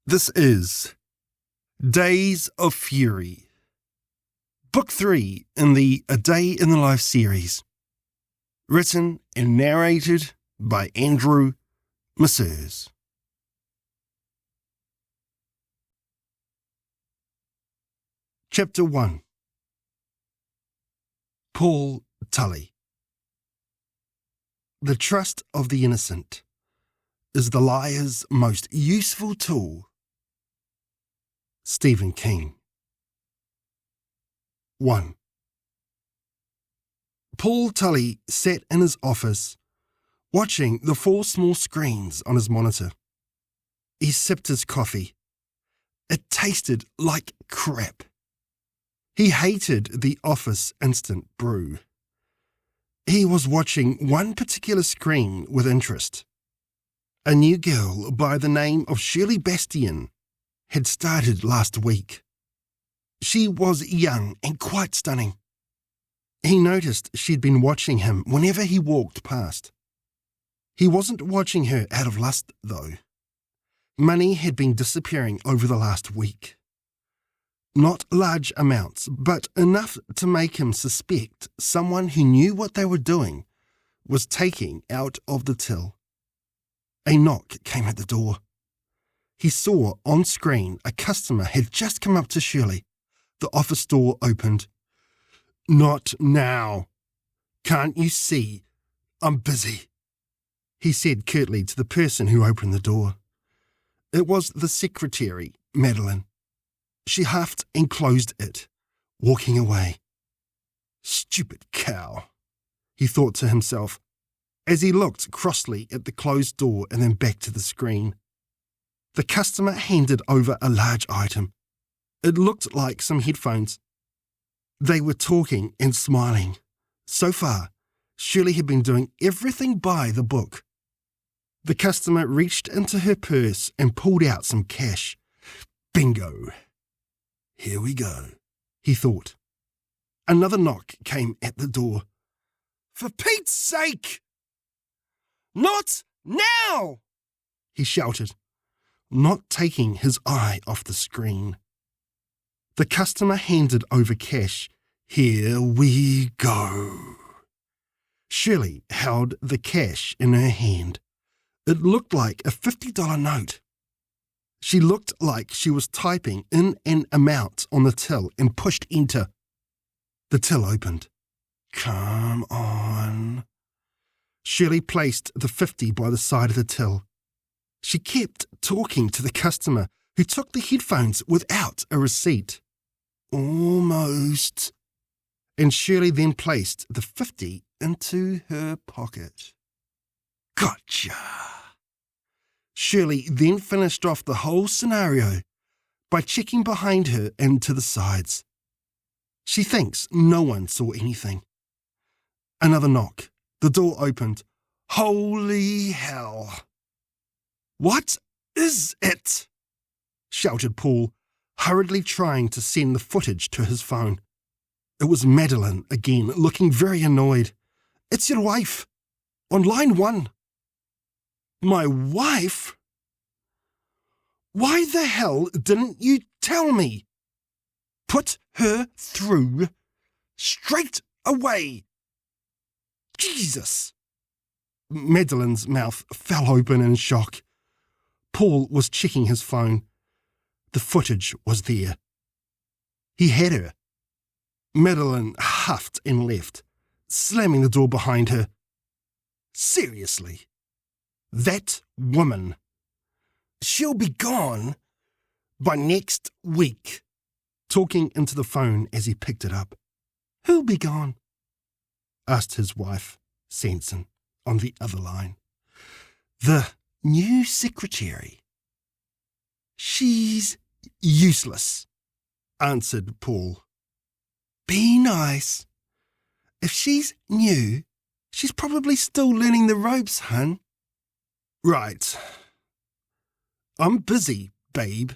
This is Days of Fury, Book 3 in the A Day in the Life series, written and narrated by Andrew Messrs. Chapter 1. Paul Tulley. The trust of the innocent is the liar's most useful tool. Stephen King. 1. Paul Tulley sat in his office, watching the 4 small screens on his monitor. He sipped his coffee. It tasted like crap. He hated the office instant brew. He was watching one particular screen with interest. A new girl by the name of Shirley Bastian had started last week. She was young and quite stunning. He noticed she'd been watching him whenever he walked past. He wasn't watching her out of lust, though. Money had been disappearing over the last week. Not large amounts, but enough to make him suspect someone who knew what they were doing was taking out of the till. A knock came at the door. He saw on screen a customer had just come up to Shirley. The office door opened. "Not now. Can't you see? I'm busy," he said curtly to the person who opened the door. It was the secretary, Madeline. She huffed and closed it, walking away. "Stupid cow," he thought to himself, as he looked crossly at the closed door and then back to the screen. The customer handed over a large item. It looked like some headphones. They were talking and smiling. So far, Shirley had been doing everything by the book. The customer reached into her purse and pulled out some cash. Bingo. Here we go, he thought. Another knock came at the door. "For Pete's sake! Not now!" he shouted, not taking his eye off the screen. The customer handed over cash. "Here we go." Shirley held the cash in her hand. It looked like a $50 note. She looked like she was typing in an amount on the till and pushed enter. The till opened. "Come on." Shirley placed the 50 by the side of the till. She kept talking to the customer, who took the headphones without a receipt. "Almost." And Shirley then placed the 50 into her pocket. "Gotcha." Shirley then finished off the whole scenario by checking behind her and to the sides. She thinks no one saw anything. Another knock. The door opened. "Holy hell." "What is it?" shouted Paul, hurriedly trying to send the footage to his phone. It was Madeline again, looking very annoyed. "It's your wife. On line 1. "My wife? Why the hell didn't you tell me? Put her through straight away. Jesus." Madeline's mouth fell open in shock. Paul was checking his phone. The footage was there. He had her. Madeline huffed and left, slamming the door behind her. Seriously? That woman. She'll be gone by next week. Talking into the phone as he picked it up. "Who'll be gone?" asked his wife, Sanson, on the other line. "The new secretary." "She's useless," answered Paul. "Be nice. If she's new, she's probably still learning the ropes, hun." "Right. I'm busy, babe.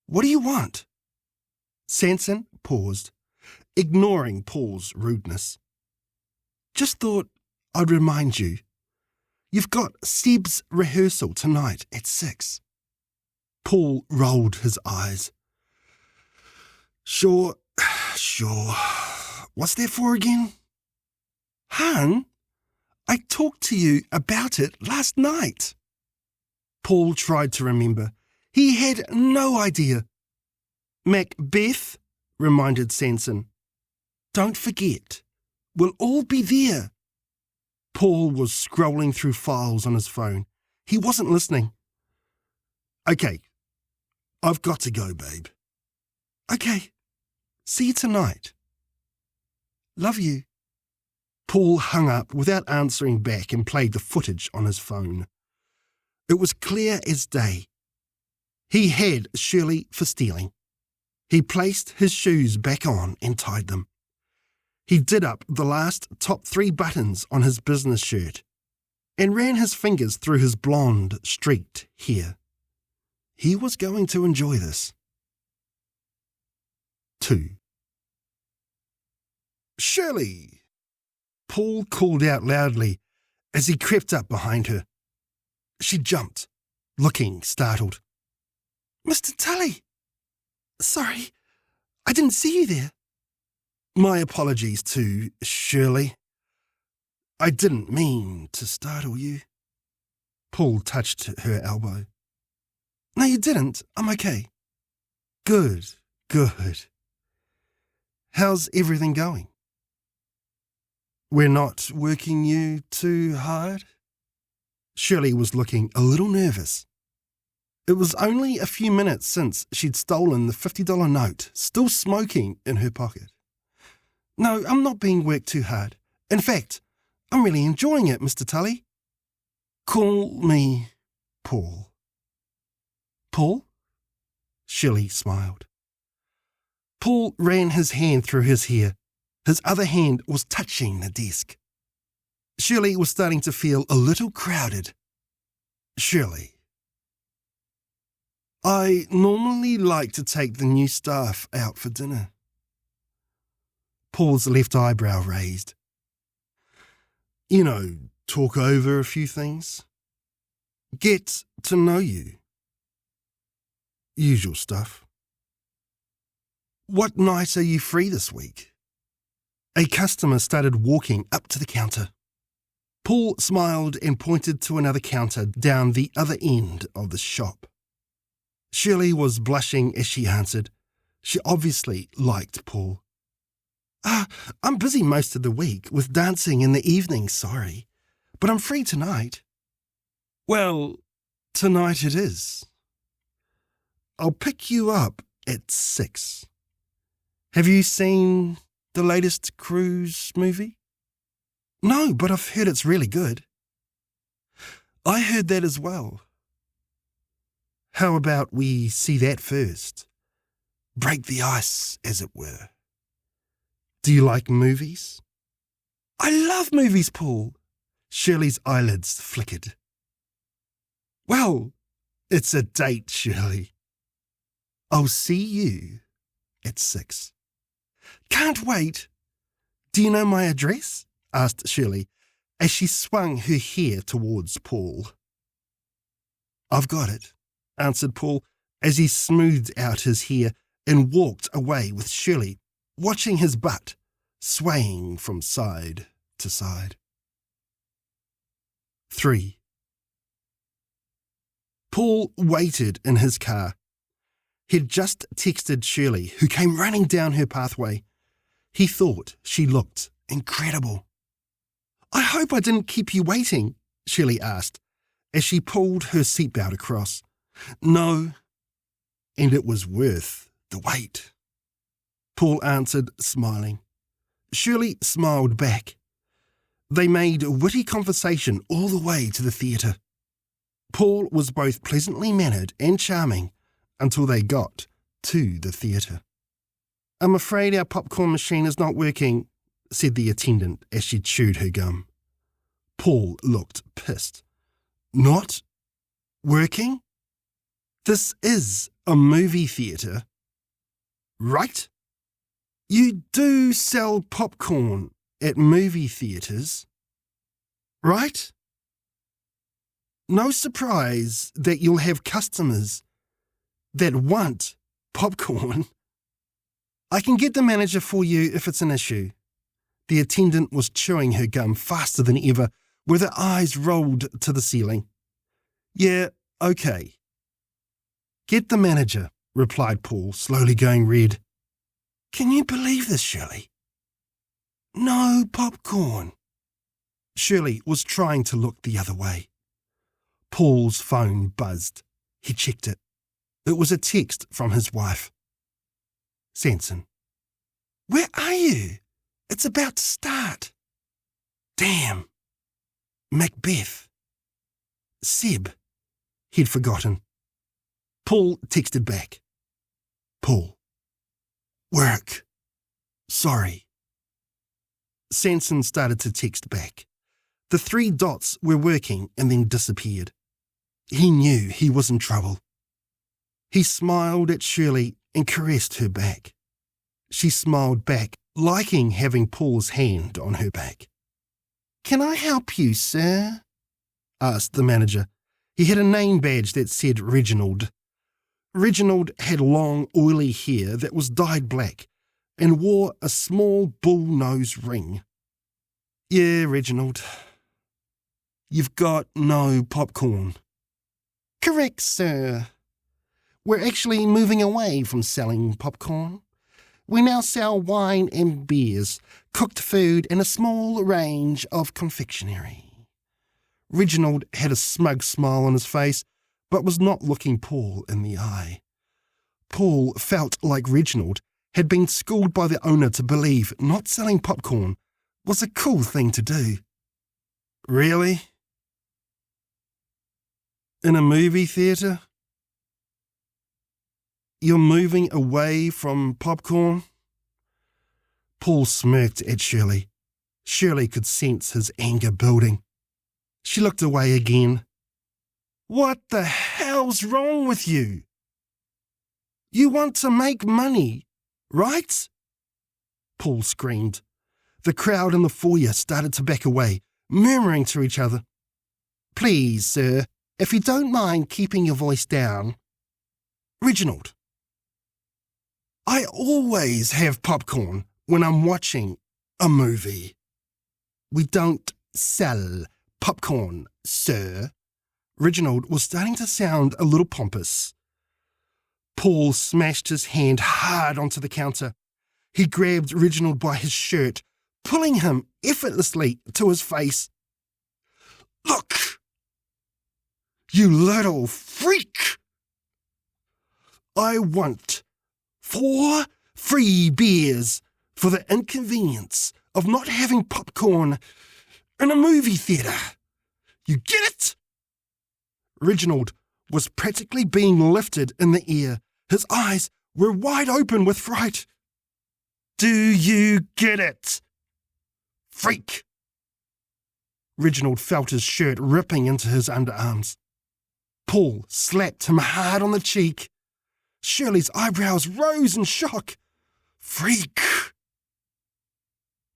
What do you want?" Sanson paused, ignoring Paul's rudeness. "Just thought I'd remind you. You've got Seb's rehearsal tonight at 6. Paul rolled his eyes. Sure. What's that for again? Hun, I talked to you about it last night. Paul tried to remember. He had no idea. Macbeth, reminded Sanson. Don't forget. We'll all be there. Paul was scrolling through files on his phone. He wasn't listening. Okay, I've got to go, babe. Okay, see you tonight. Love you. Paul hung up without answering back and played the footage on his phone. It was clear as day. He had Shirley for stealing. He placed his shoes back on and tied them. He did up the last top 3 buttons on his business shirt and ran his fingers through his blonde, streaked hair. He was going to enjoy this. 2. Shirley! Paul called out loudly as he crept up behind her. She jumped, looking startled. Mr. Tulley! Sorry, I didn't see you there. My apologies too, Shirley. I didn't mean to startle you. Paul touched her elbow. No, you didn't. I'm okay. Good. How's everything going? We're not working you too hard? Shirley was looking a little nervous. It was only a few minutes since she'd stolen the $50 note, still smoking in her pocket. No, I'm not being worked too hard. In fact, I'm really enjoying it, Mr. Tulley. Call me Paul. Paul? Shirley smiled. Paul ran his hand through his hair. His other hand was touching the desk. Shirley was starting to feel a little crowded. Shirley. I normally like to take the new staff out for dinner. Paul's left eyebrow raised. You know, talk over a few things. Get to know you. Usual stuff. What night are you free this week? A customer started walking up to the counter. Paul smiled and pointed to another counter down the other end of the shop. Shirley was blushing as she answered. She obviously liked Paul. I'm busy most of the week with dancing in the evening, sorry. But I'm free tonight. Well, tonight it is. I'll pick you up at 6. Have you seen the latest Cruise movie? No, but I've heard it's really good. I heard that as well. How about we see that first? Break the ice, as it were. Do you like movies? I love movies, Paul. Shirley's eyelids flickered. Well, it's a date, Shirley. I'll see you at 6. Can't wait. Do you know my address? Asked Shirley as she swung her hair towards Paul. I've got it, answered Paul as he smoothed out his hair and walked away with Shirley, watching his butt swaying from side to side. 3. Paul waited in his car. He'd just texted Shirley, who came running down her pathway. He thought she looked incredible. I hope I didn't keep you waiting, Shirley asked, as she pulled her seatbelt across. No, and it was worth the wait. Paul answered, smiling. Shirley smiled back. They made witty conversation all the way to the theatre. Paul was both pleasantly mannered and charming until they got to the theatre. I'm afraid our popcorn machine is not working, said the attendant as she chewed her gum. Paul looked pissed. Not working? This is a movie theatre. Right? You do sell popcorn at movie theatres, right? No surprise that you'll have customers that want popcorn. I can get the manager for you if it's an issue. The attendant was chewing her gum faster than ever, with her eyes rolled to the ceiling. Yeah, okay. Get the manager, replied Paul, slowly going red. Can you believe this, Shirley? No popcorn. Shirley was trying to look the other way. Paul's phone buzzed. He checked it. It was a text from his wife. Sanson. Where are you? It's about to start. Damn. Macbeth. Seb. He'd forgotten. Paul texted back. Paul. Work. Sorry. Sanson started to text back. The 3 dots were working and then disappeared. He knew he was in trouble. He smiled at Shirley and caressed her back. She smiled back, liking having Paul's hand on her back. Can I help you, sir? Asked the manager. He had a name badge that said Reginald. Reginald had long, oily hair that was dyed black and wore a small bull-nose ring. Yeah, Reginald. You've got no popcorn. Correct, sir. We're actually moving away from selling popcorn. We now sell wine and beers, cooked food, and a small range of confectionery. Reginald had a smug smile on his face, but was not looking Paul in the eye. Paul felt like Reginald had been schooled by the owner to believe not selling popcorn was a cool thing to do. Really? In a movie theatre? You're moving away from popcorn? Paul smirked at Shirley. Shirley could sense his anger building. She looked away again. What the hell's wrong with you? You want to make money, right? Paul screamed. The crowd in the foyer started to back away, murmuring to each other. Please, sir, if you don't mind keeping your voice down. Reginald. I always have popcorn when I'm watching a movie. We don't sell popcorn, sir. Reginald was starting to sound a little pompous. Paul smashed his hand hard onto the counter. He grabbed Reginald by his shirt, pulling him effortlessly to his face. Look! You little freak! I want 4 free beers for the inconvenience of not having popcorn in a movie theatre. You get it? Reginald was practically being lifted in the air. His eyes were wide open with fright. Do you get it? Freak! Reginald felt his shirt ripping into his underarms. Paul slapped him hard on the cheek. Shirley's eyebrows rose in shock. Freak!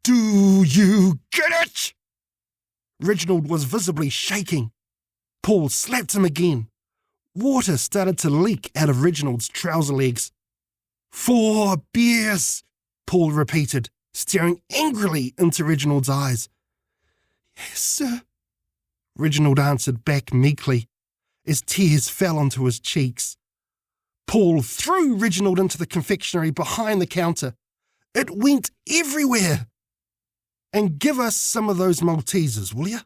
Do you get it? Reginald was visibly shaking. Paul slapped him again. Water started to leak out of Reginald's trouser legs. 4 beers, Paul repeated, staring angrily into Reginald's eyes. Yes, sir, Reginald answered back meekly, as tears fell onto his cheeks. Paul threw Reginald into the confectionery behind the counter. It went everywhere. And give us some of those Maltesers, will you?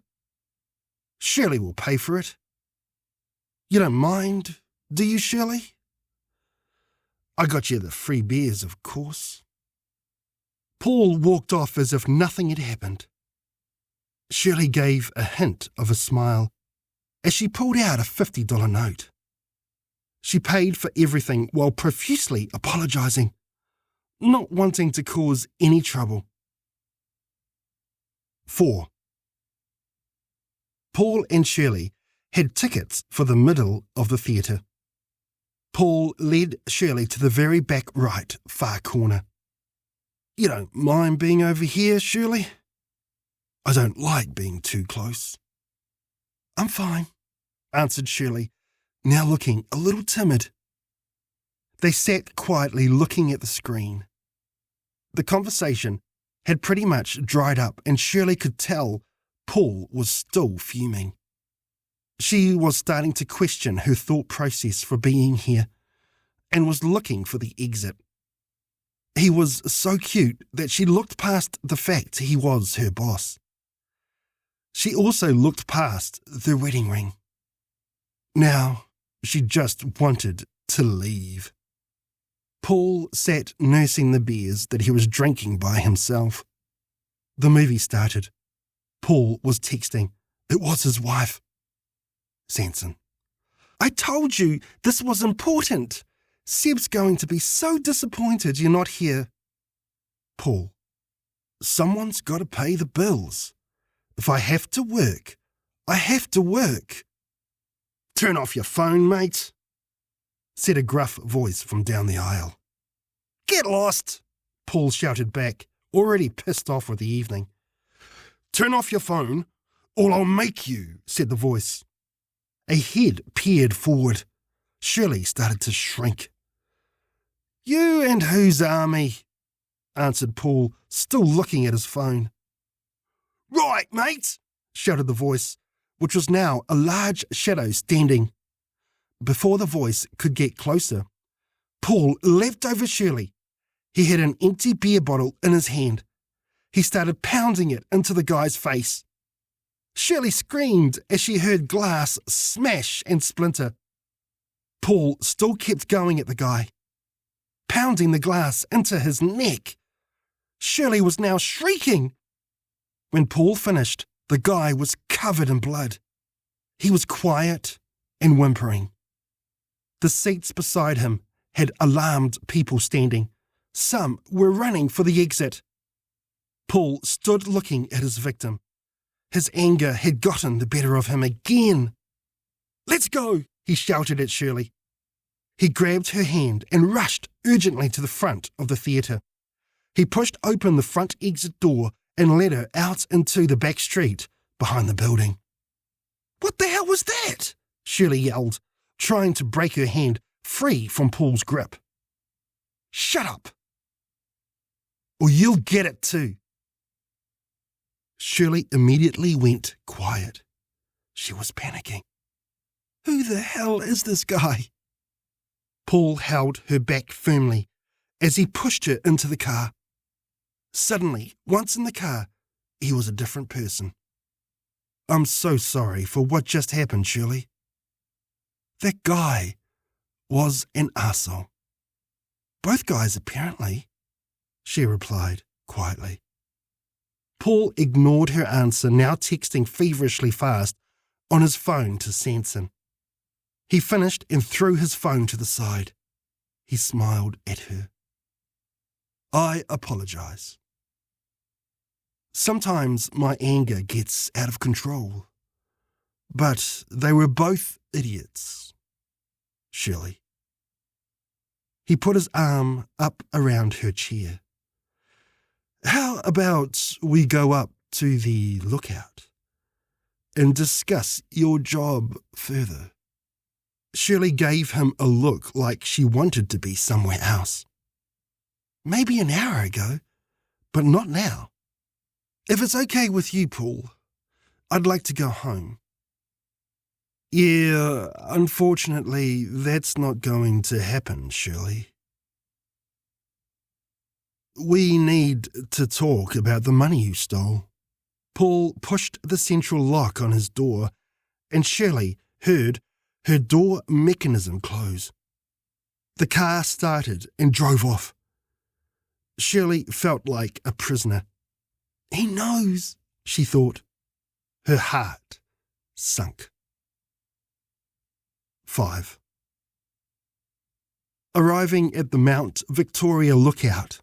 Shirley will pay for it. You don't mind, do you, Shirley? I got you the free beers, of course. Paul walked off as if nothing had happened. Shirley gave a hint of a smile as she pulled out a $50 note. She paid for everything while profusely apologising, not wanting to cause any trouble. 4. Paul and Shirley had tickets for the middle of the theatre. Paul led Shirley to the very back right, far corner. You don't mind being over here, Shirley? I don't like being too close. I'm fine, answered Shirley, now looking a little timid. They sat quietly looking at the screen. The conversation had pretty much dried up, and Shirley could tell Paul was still fuming. She was starting to question her thought process for being here and was looking for the exit. He was so cute that she looked past the fact he was her boss. She also looked past the wedding ring. Now she just wanted to leave. Paul sat nursing the beers that he was drinking by himself. The movie started. Paul was texting. It was his wife. Sanson. I told you this was important. Seb's going to be so disappointed you're not here. Paul. Someone's got to pay the bills. If I have to work, I have to work. Turn off your phone, mate, said a gruff voice from down the aisle. Get lost, Paul shouted back, already pissed off with the evening. Turn off your phone, or I'll make you, said the voice. A head peered forward. Shirley started to shrink. You and whose army? Answered Paul, still looking at his phone. Right, mate, shouted the voice, which was now a large shadow standing. Before the voice could get closer, Paul leapt over Shirley. He had an empty beer bottle in his hand. He started pounding it into the guy's face. Shirley screamed as she heard glass smash and splinter. Paul still kept going at the guy, pounding the glass into his neck. Shirley was now shrieking. When Paul finished, the guy was covered in blood. He was quiet and whimpering. The seats beside him had alarmed people standing. Some were running for the exit. Paul stood looking at his victim. His anger had gotten the better of him again. Let's go, he shouted at Shirley. He grabbed her hand and rushed urgently to the front of the theatre. He pushed open the front exit door and led her out into the back street behind the building. What the hell was that? Shirley yelled, trying to break her hand free from Paul's grip. Shut up, or you'll get it too. Shirley immediately went quiet. She was panicking. Who the hell is this guy? Paul held her back firmly as he pushed her into the car. Suddenly, once in the car, he was a different person. I'm so sorry for what just happened, Shirley. That guy was an arsehole. Both guys, apparently, she replied quietly. Paul ignored her answer, now texting feverishly fast on his phone to Sanson. He finished and threw his phone to the side. He smiled at her. I apologize. Sometimes my anger gets out of control. But they were both idiots. Shirley. He put his arm up around her chair. How about we go up to the lookout and discuss your job further? Shirley gave him a look like she wanted to be somewhere else. Maybe an hour ago, but not now. If it's okay with you, Paul, I'd like to go home. Yeah, unfortunately, that's not going to happen, Shirley. We need to talk about the money you stole. Paul pushed the central lock on his door, and Shirley heard her door mechanism close. The car started and drove off. Shirley felt like a prisoner. He knows, she thought. Her heart sunk. 5. Arriving at the Mount Victoria lookout,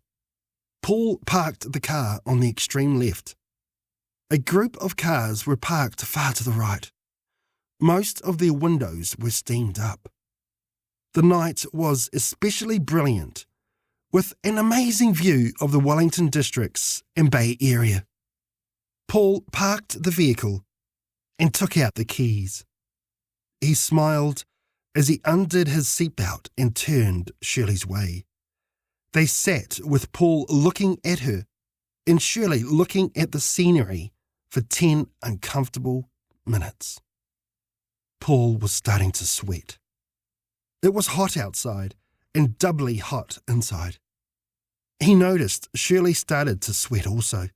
Paul parked the car on the extreme left. A group of cars were parked far to the right. Most of their windows were steamed up. The night was especially brilliant, with an amazing view of the Wellington districts and Bay Area. Paul parked the vehicle and took out the keys. He smiled as he undid his seatbelt and turned Shirley's way. They sat with Paul looking at her and Shirley looking at the scenery for 10 uncomfortable minutes. Paul was starting to sweat. It was hot outside and doubly hot inside. He noticed Shirley started to sweat also.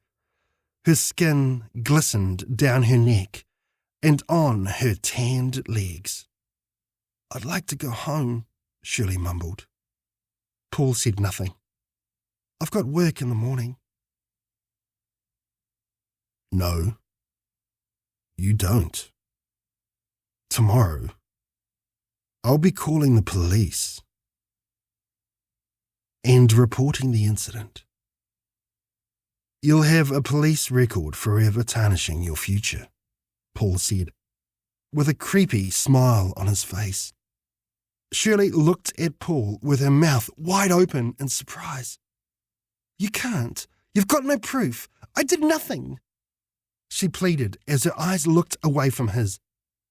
Her skin glistened down her neck and on her tanned legs. "I'd like to go home," Shirley mumbled. Paul said nothing. "I've got work in the morning." "No, you don't. Tomorrow, I'll be calling the police and reporting the incident. You'll have a police record forever tarnishing your future," Paul said, with a creepy smile on his face. Shirley looked at Paul with her mouth wide open in surprise. "You can't. You've got no proof. I did nothing," she pleaded as her eyes looked away from his.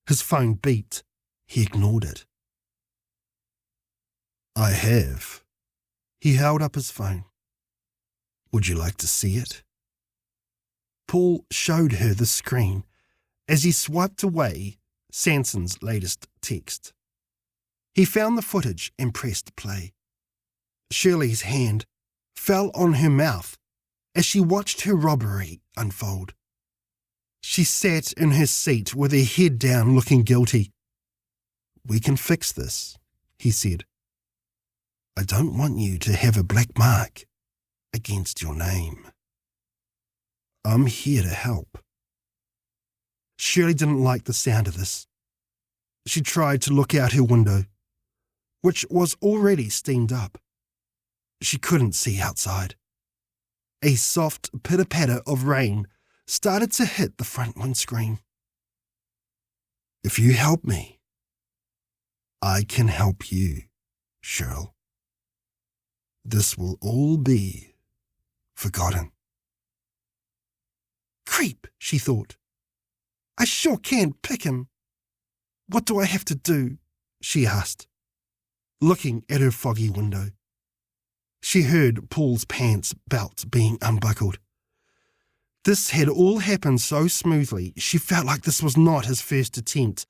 His phone beeped. He ignored it. "I have." He held up his phone. "Would you like to see it?" Paul showed her the screen as he swiped away Sanson's latest text. He found the footage and pressed play. Shirley's hand fell on her mouth as she watched her robbery unfold. She sat in her seat with her head down, looking guilty. "We can fix this," he said. "I don't want you to have a black mark against your name. I'm here to help." Shirley didn't like the sound of this. She tried to look out her window, which was already steamed up. She couldn't see outside. A soft pitter-patter of rain started to hit the front windscreen. "If you help me, I can help you, Cheryl. This will all be forgotten." "Creep," she thought. "I sure can pick him." "What do I have to do?" she asked, looking at her foggy window. She heard Paul's pants belt being unbuckled. This had all happened so smoothly, she felt like this was not his first attempt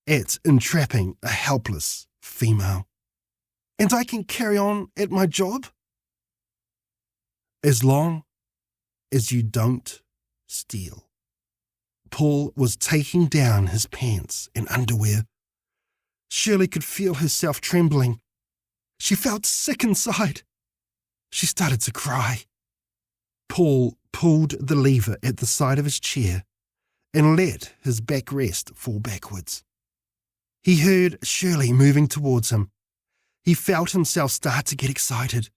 at entrapping a helpless female. "And I can carry on at my job?" "As long as you don't steal." Paul was taking down his pants and underwear. Shirley could feel herself trembling. She felt sick inside. She started to cry. Paul pulled the lever at the side of his chair and let his backrest fall backwards. He heard Shirley moving towards him. He felt himself start to get excited.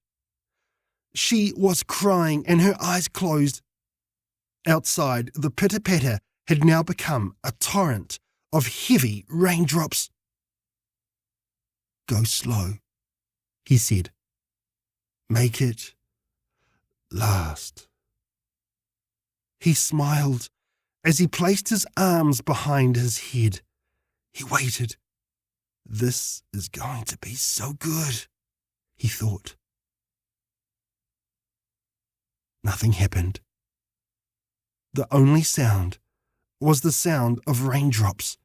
She was crying and her eyes closed. Outside, the pitter-patter had now become a torrent of heavy raindrops. "Go slow," he said. "Make it last." He smiled as he placed his arms behind his head. He waited. "This is going to be so good," he thought. Nothing happened. The only sound was the sound of raindrops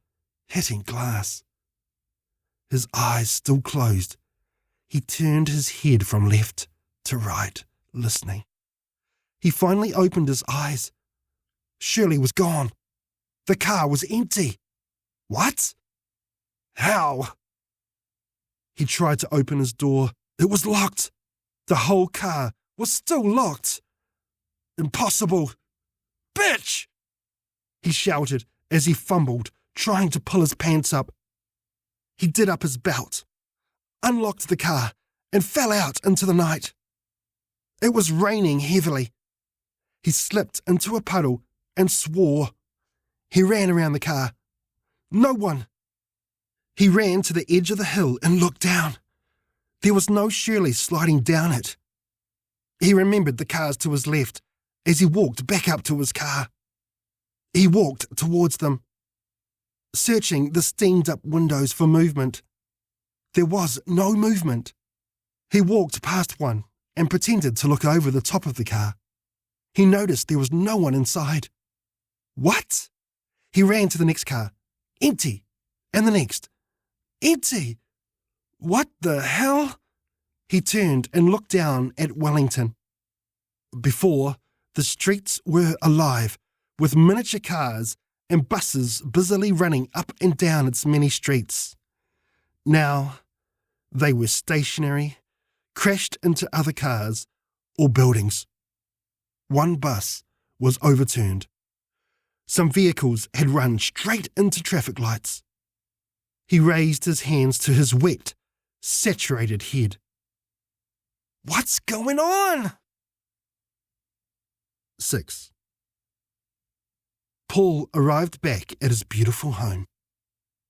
hitting glass. His eyes still closed, he turned his head from left to right, listening. He finally opened his eyes. Shirley was gone. The car was empty. What? How? He tried to open his door. It was locked. The whole car was still locked. Impossible. Bitch! He shouted as he fumbled, trying to pull his pants up. He did up his belt, unlocked the car, and fell out into the night. It was raining heavily. He slipped into a puddle and swore. He ran around the car. No one. He ran to the edge of the hill and looked down. There was no Shirley sliding down it. He remembered the cars to his left as he walked back up to his car. He walked towards them, searching the steamed-up windows for movement. There was no movement. He walked past one and pretended to look over the top of the car. He noticed there was no one inside. What? He ran to the next car. Empty. And the next. Empty. What the hell? He turned and looked down at Wellington. Before, the streets were alive, with miniature cars and buses busily running up and down its many streets. Now, they were stationary, crashed into other cars or buildings. One bus was overturned. Some vehicles had run straight into traffic lights. He raised his hands to his wet, saturated head. What's going on? 6. Paul arrived back at his beautiful home.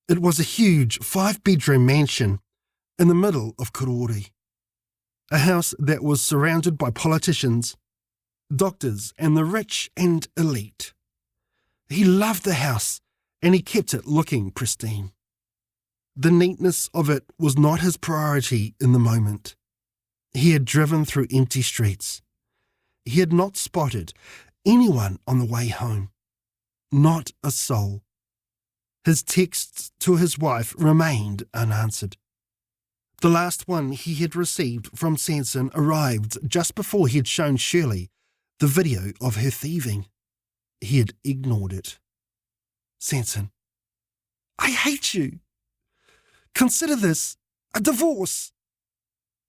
It was a huge 5-bedroom mansion in the middle of Kurori, a house that was surrounded by politicians, doctors, and the rich and elite. He loved the house, and he kept it looking pristine. The neatness of it was not his priority in the moment. He had driven through empty streets. He had not spotted anyone on the way home. Not a soul. His texts to his wife remained unanswered. The last one he had received from Sanson arrived just before he had shown Shirley the video of her thieving. He had ignored it. Sanson, I hate you. Consider this a divorce.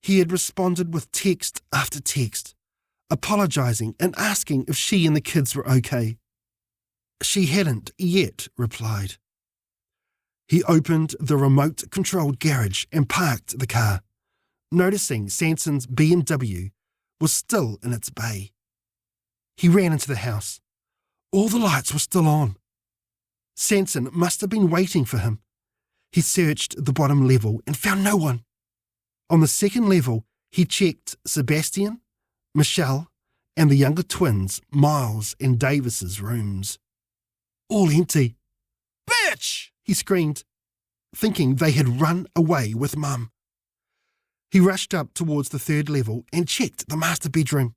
He had responded with text after text, apologising and asking if she and the kids were okay. She hadn't yet replied. He opened the remote-controlled garage and parked the car, noticing Sanson's BMW was still in its bay. He ran into the house. All the lights were still on. Sanson must have been waiting for him. He searched the bottom level and found no one. On the second level, he checked Sebastian, Michelle, and the younger twins, Miles and Davis's rooms. All empty. Bitch! He screamed, thinking they had run away with Mum. He rushed up towards the third level and checked the master bedroom.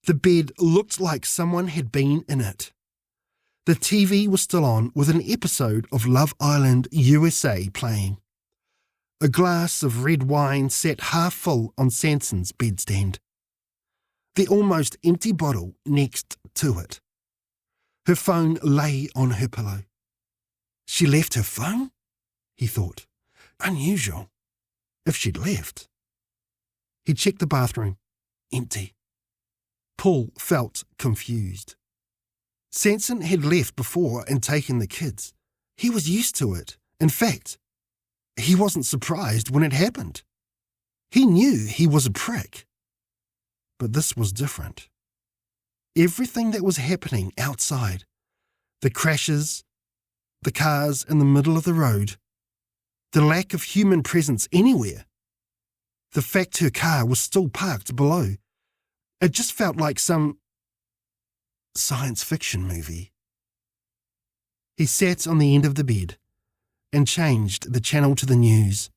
The bed looked like someone had been in it. The TV was still on with an episode of Love Island USA playing. A glass of red wine sat half full on Sanson's bedstand. The almost empty bottle next to it. Her phone lay on her pillow. She left her phone? He thought. Unusual. If she'd left. He checked the bathroom. Empty. Paul felt confused. Sanson had left before and taken the kids. He was used to it. In fact, he wasn't surprised when it happened. He knew he was a prick. But this was different. Everything that was happening outside, the crashes, the cars in the middle of the road, the lack of human presence anywhere, the fact her car was still parked below, it just felt like some science fiction movie. He sat on the end of the bed and changed the channel to the news.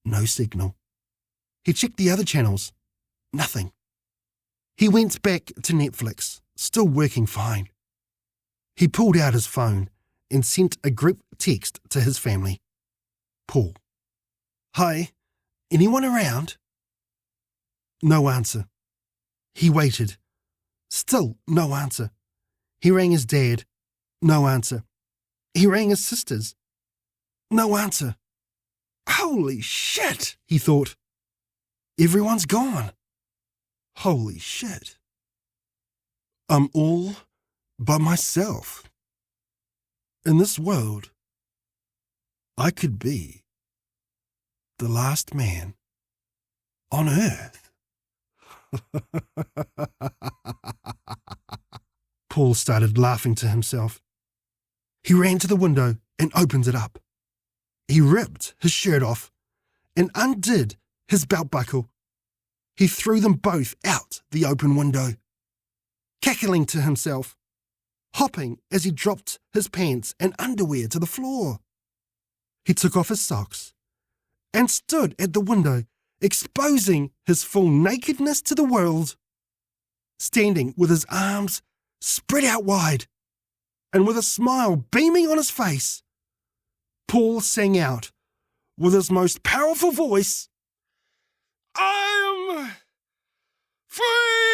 No signal. He checked the other channels. Nothing. He went back to Netflix, still working fine. He pulled out his phone and sent a group text to his family. Paul. Hi, anyone around? No answer. He waited. Still no answer. He rang his dad. No answer. He rang his sisters. No answer. Holy shit, he thought. Everyone's gone. Holy shit. I'm all by myself. In this world, I could be the last man on earth. Paul started laughing to himself. He ran to the window and opened it up. He ripped his shirt off and undid his belt buckle. He threw them both out the open window, cackling to himself, hopping as he dropped his pants and underwear to the floor. He took off his socks and stood at the window, exposing his full nakedness to the world. Standing with his arms spread out wide, and with a smile beaming on his face, Paul sang out with his most powerful voice, "I am free!"